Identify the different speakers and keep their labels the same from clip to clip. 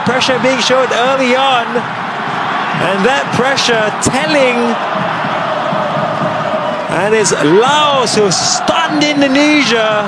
Speaker 1: pressure being shown early on, and that pressure telling. And it's Laos who stunned Indonesia.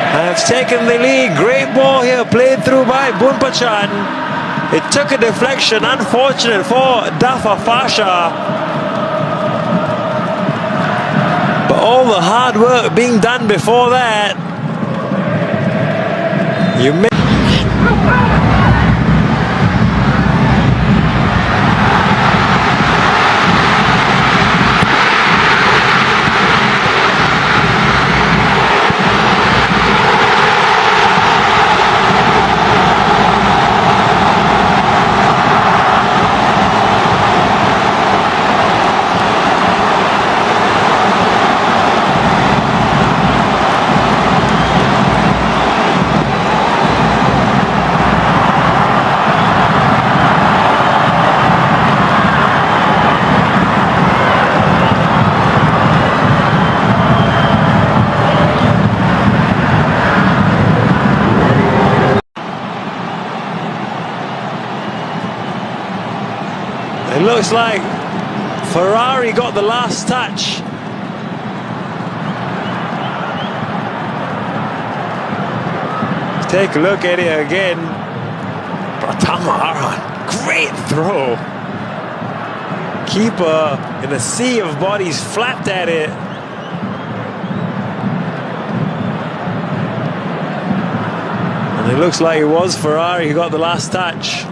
Speaker 1: Have taken the lead. Great ball here, played through by Bunpachan. It took a deflection, unfortunate for Dafa Fasha. But all the hard work being done before that. You may It looks like Ferrari got the last touch. Take a look at it again. Pratama Arhan, great throw. Keeper in a sea of bodies flapped at it. And it looks like it was Ferrari who got the last touch.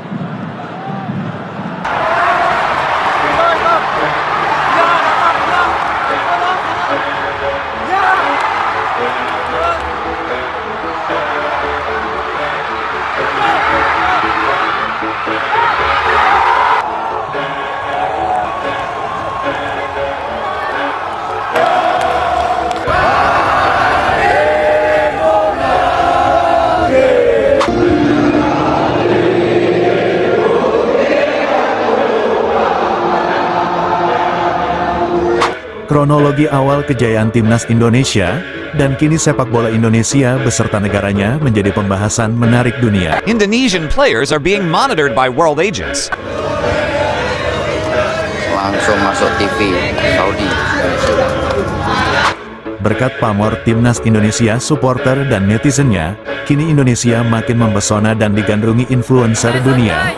Speaker 2: Kronologi awal kejayaan timnas Indonesia, dan kini sepak bola Indonesia beserta negaranya menjadi pembahasan menarik dunia.
Speaker 3: Indonesian players are being monitored by world agents.
Speaker 4: Langsung masuk TV Saudi.
Speaker 2: Berkat pamor timnas Indonesia, supporter dan netizennya, kini Indonesia makin mempesona dan digandrungi influencer dunia.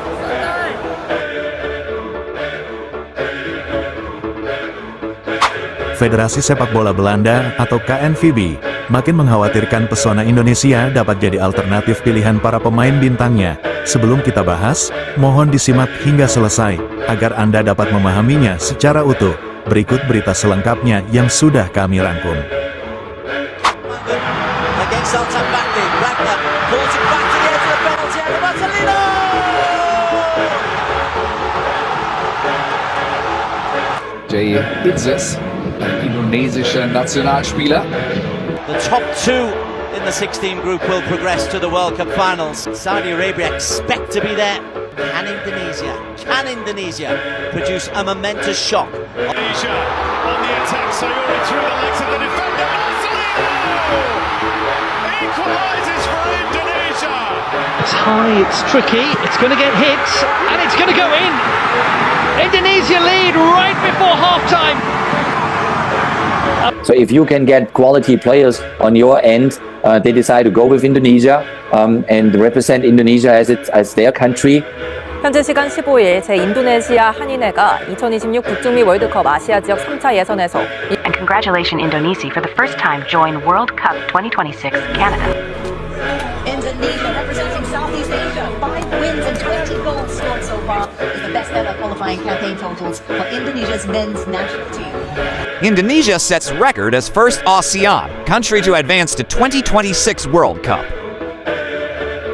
Speaker 2: Federasi Sepak Bola Belanda atau KNVB makin mengkhawatirkan pesona Indonesia dapat jadi alternatif pilihan para pemain bintangnya. Sebelum kita bahas, mohon disimak hingga selesai, agar Anda dapat memahaminya secara utuh. Berikut berita selengkapnya yang sudah kami rangkum.
Speaker 5: Jay Itzes, ein indonesischer Nationalspieler.
Speaker 6: The top two in the 16 group will progress to the World Cup finals. Saudi Arabia expect to be there. Can Indonesia produce a momentous shock?
Speaker 7: Indonesia on the attack, Sayuri through the legs of the defender. Marcelino equalises for Indonesia.
Speaker 8: It's high, it's tricky, it's going to get hit, and it's going to go in. Indonesia lead right before half-time.
Speaker 4: So if you can get quality players on your end, they decide to go with Indonesia and represent Indonesia as their country.
Speaker 9: 현재 시간 15일 제 인도네시아 한인회가 2026 북중미 월드컵 아시아 지역 3차 예선에서
Speaker 10: And congratulations Indonesia for the first time join World Cup 2026 Canada.
Speaker 11: Indonesia representing Southeast Asia, 5 wins and 20 goals scored so far is the best ever qualifying campaign totals for Indonesia's men's national team.
Speaker 3: Indonesia sets record as first ASEAN country to advance to 2026 World Cup.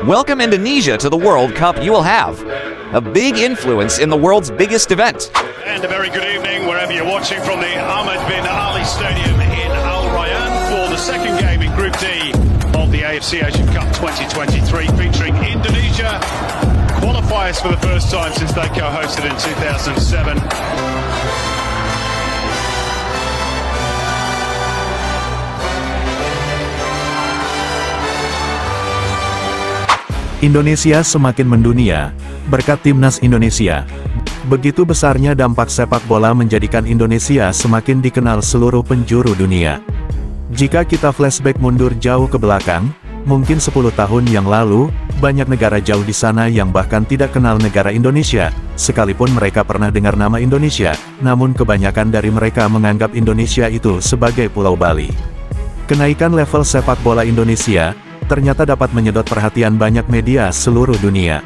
Speaker 3: Welcome Indonesia to the World Cup you will have. A big influence in the world's biggest event.
Speaker 7: And a very good evening wherever you're watching from the Ahmed bin Ali Stadium in Al Rayyan for the second game in Group D of the AFC Asian Cup 2023, featuring Indonesia, qualifiers for the first time since they co-hosted in 2007.
Speaker 2: Indonesia semakin mendunia, berkat timnas Indonesia. Begitu besarnya dampak sepak bola menjadikan Indonesia semakin dikenal seluruh penjuru dunia. Jika kita flashback mundur jauh ke belakang, mungkin 10 tahun yang lalu, banyak negara jauh di sana yang bahkan tidak kenal negara Indonesia, sekalipun mereka pernah dengar nama Indonesia, namun kebanyakan dari mereka menganggap Indonesia itu sebagai Pulau Bali. Kenaikan level sepak bola Indonesia ternyata dapat menyedot perhatian banyak media seluruh dunia.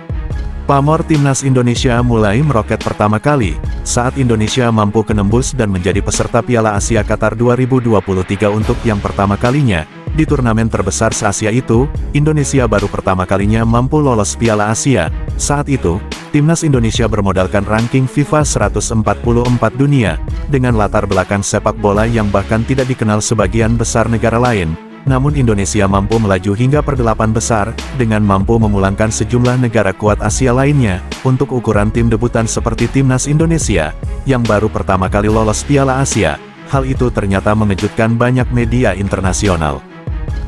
Speaker 2: Pamor timnas Indonesia mulai meroket pertama kali saat Indonesia mampu menembus dan menjadi peserta Piala Asia Qatar 2023 untuk yang pertama kalinya. Di turnamen terbesar se-Asia itu, Indonesia baru pertama kalinya mampu lolos Piala Asia. Saat itu, timnas Indonesia bermodalkan ranking FIFA 144 dunia, dengan latar belakang sepak bola yang bahkan tidak dikenal sebagian besar negara lain. Namun Indonesia mampu melaju hingga per-8 besar, dengan mampu memulangkan sejumlah negara kuat Asia lainnya, untuk ukuran tim debutan seperti timnas Indonesia, yang baru pertama kali lolos Piala Asia. Hal itu ternyata mengejutkan banyak media internasional.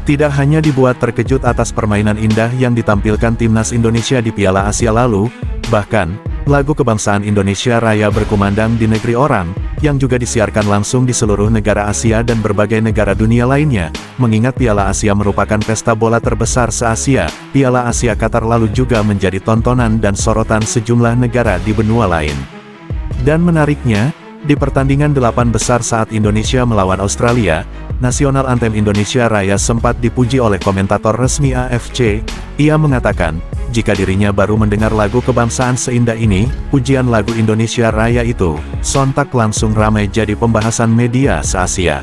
Speaker 2: Tidak hanya dibuat terkejut atas permainan indah yang ditampilkan timnas Indonesia di Piala Asia lalu, bahkan, lagu kebangsaan Indonesia Raya berkumandang di negeri orang, yang juga disiarkan langsung di seluruh negara Asia dan berbagai negara dunia lainnya. Mengingat Piala Asia merupakan pesta bola terbesar se-Asia, Piala Asia Qatar lalu juga menjadi tontonan dan sorotan sejumlah negara di benua lain. Dan menariknya, di pertandingan 8 besar saat Indonesia melawan Australia, nasional anthem Indonesia Raya sempat dipuji oleh komentator resmi AFC. Ia mengatakan, jika dirinya baru mendengar lagu kebangsaan seindah ini, pujian lagu Indonesia Raya itu, sontak langsung ramai jadi pembahasan media se-Asia.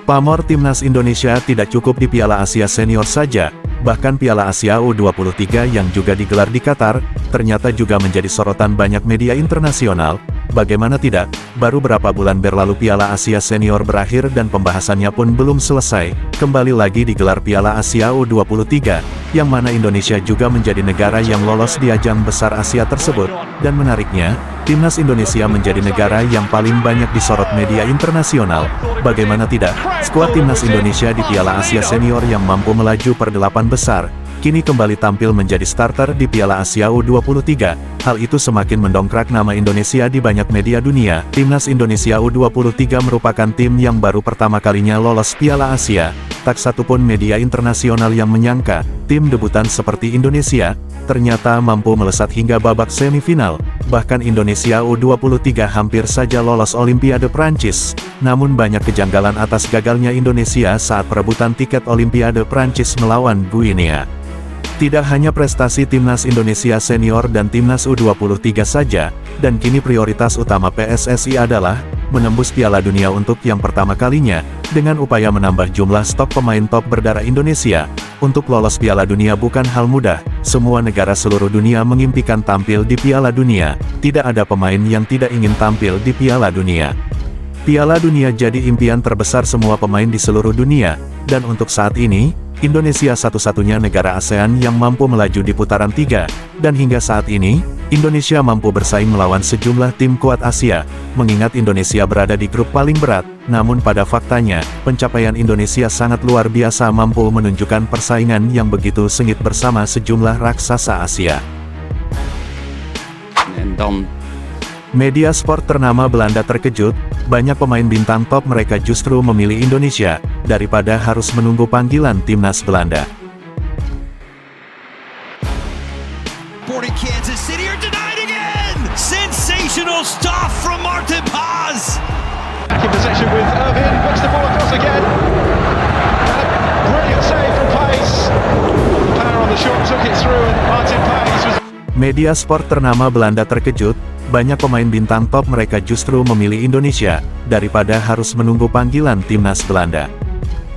Speaker 2: Pamor timnas Indonesia tidak cukup di Piala Asia Senior saja, bahkan Piala Asia U23 yang juga digelar di Qatar, ternyata juga menjadi sorotan banyak media internasional. Bagaimana tidak, baru berapa bulan berlalu Piala Asia Senior berakhir dan pembahasannya pun belum selesai, kembali lagi digelar Piala Asia U23, yang mana Indonesia juga menjadi negara yang lolos di ajang besar Asia tersebut, dan menariknya, timnas Indonesia menjadi negara yang paling banyak disorot media internasional. Bagaimana tidak, skuad timnas Indonesia di Piala Asia Senior yang mampu melaju per-8 besar, kini kembali tampil menjadi starter di Piala Asia U23. Hal itu semakin mendongkrak nama Indonesia di banyak media dunia. Timnas Indonesia U23 merupakan tim yang baru pertama kalinya lolos Piala Asia. Tak satupun media internasional yang menyangka, tim debutan seperti Indonesia, ternyata mampu melesat hingga babak semifinal. Bahkan Indonesia U23 hampir saja lolos Olimpiade Prancis. Namun banyak kejanggalan atas gagalnya Indonesia saat perebutan tiket Olimpiade Prancis melawan Guinea. Tidak hanya prestasi timnas Indonesia senior dan timnas U23 saja, dan kini prioritas utama PSSI adalah menembus Piala Dunia untuk yang pertama kalinya, dengan upaya menambah jumlah stok pemain top berdarah Indonesia. Untuk lolos Piala Dunia bukan hal mudah, semua negara seluruh dunia mengimpikan tampil di Piala Dunia, tidak ada pemain yang tidak ingin tampil di Piala Dunia. Piala Dunia jadi impian terbesar semua pemain di seluruh dunia, dan untuk saat ini, Indonesia satu-satunya negara ASEAN yang mampu melaju di putaran 3, dan hingga saat ini, Indonesia mampu bersaing melawan sejumlah tim kuat Asia, mengingat Indonesia berada di grup paling berat, namun pada faktanya, pencapaian Indonesia sangat luar biasa mampu menunjukkan persaingan yang begitu sengit bersama sejumlah raksasa Asia. Media sport ternama Belanda terkejut, banyak pemain bintang top mereka justru memilih Indonesia, daripada harus menunggu panggilan timnas Belanda.
Speaker 12: Kansas City are denied again! Sensational stuff from Martin Paz!
Speaker 8: Back in possession with Irvin, puts the ball across again. Brilliant save from Pace. Power on the shot, took it through, and Martin Pace was...
Speaker 2: Media sport ternama Belanda terkejut, banyak pemain bintang top mereka justru memilih Indonesia, daripada harus menunggu panggilan timnas Belanda.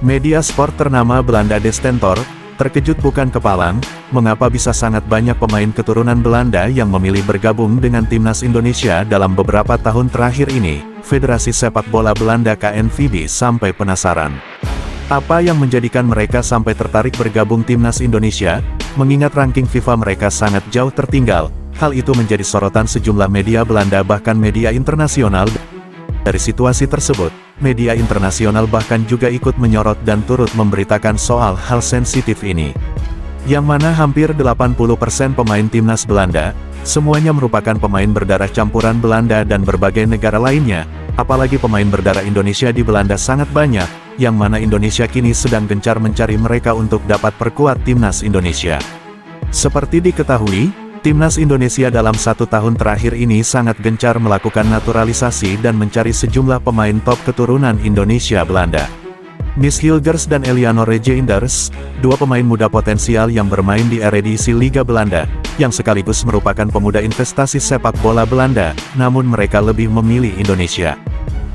Speaker 2: Media sport ternama Belanda De Stentor, terkejut bukan kepalang, mengapa bisa sangat banyak pemain keturunan Belanda yang memilih bergabung dengan timnas Indonesia dalam beberapa tahun terakhir ini. Federasi Sepak Bola Belanda KNVB sampai penasaran. Apa yang menjadikan mereka sampai tertarik bergabung timnas Indonesia, mengingat ranking FIFA mereka sangat jauh tertinggal. Hal itu menjadi sorotan sejumlah media Belanda bahkan media internasional. Dari situasi tersebut, media internasional bahkan juga ikut menyorot dan turut memberitakan soal hal sensitif ini. yang mana hampir 80% pemain timnas Belanda, semuanya merupakan pemain berdarah campuran Belanda dan berbagai negara lainnya, apalagi pemain berdarah Indonesia di Belanda sangat banyak, yang mana Indonesia kini sedang gencar mencari mereka untuk dapat perkuat timnas Indonesia. Seperti diketahui, timnas Indonesia dalam 1 tahun terakhir ini sangat gencar melakukan naturalisasi dan mencari sejumlah pemain top keturunan Indonesia Belanda. Miss Hilgers dan Eleanor Regeinders, dua pemain muda potensial yang bermain di Eredivisie Liga Belanda, yang sekaligus merupakan pemuda investasi sepak bola Belanda, namun mereka lebih memilih Indonesia.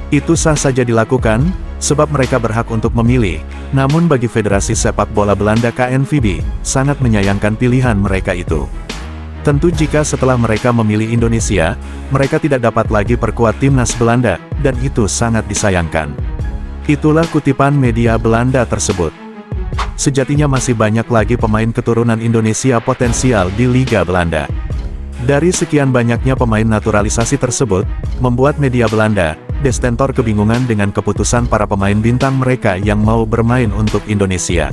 Speaker 2: Itu sah saja dilakukan, sebab mereka berhak untuk memilih, namun bagi Federasi Sepak Bola Belanda KNVB, sangat menyayangkan pilihan mereka itu. Tentu jika setelah mereka memilih Indonesia, mereka tidak dapat lagi perkuat timnas Belanda, dan itu sangat disayangkan. Itulah kutipan media Belanda tersebut. Sejatinya masih banyak lagi pemain keturunan Indonesia potensial di Liga Belanda. Dari sekian banyaknya pemain naturalisasi tersebut, membuat media Belanda, De Stentor kebingungan dengan keputusan para pemain bintang mereka yang mau bermain untuk Indonesia.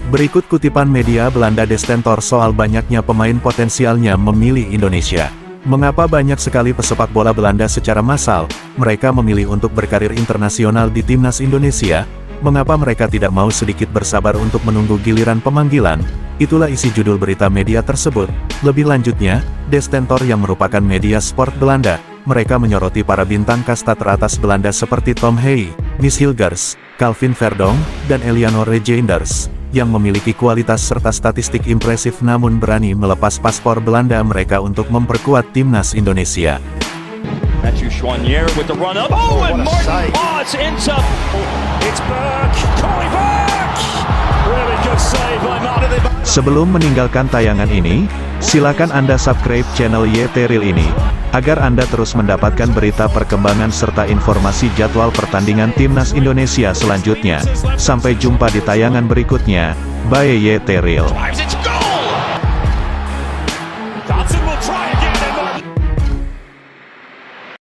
Speaker 2: Berikut kutipan media Belanda De Stentor soal banyaknya pemain potensialnya memilih Indonesia. Mengapa banyak sekali pesepak bola Belanda secara massal, mereka memilih untuk berkarir internasional di timnas Indonesia? Mengapa mereka tidak mau sedikit bersabar untuk menunggu giliran pemanggilan? Itulah isi judul berita media tersebut. Lebih lanjutnya, De Stentor yang merupakan media sport Belanda, mereka menyoroti para bintang kasta teratas Belanda seperti Tom Hey, Miss Hilgers, Calvin Verdonk, dan Eleanor Regeinders, yang memiliki kualitas serta statistik impresif namun berani melepas paspor Belanda mereka untuk memperkuat timnas Indonesia.
Speaker 12: Matthew Choinière with the run up. Oh, and Martin Haas ends up. It's Burke. Corey Burke. Really good save by Martin.
Speaker 2: Sebelum meninggalkan tayangan ini, silakan Anda subscribe channel YT Real ini, agar Anda terus mendapatkan berita perkembangan serta informasi jadwal pertandingan timnas Indonesia selanjutnya. Sampai jumpa di tayangan berikutnya. Bye YT Real.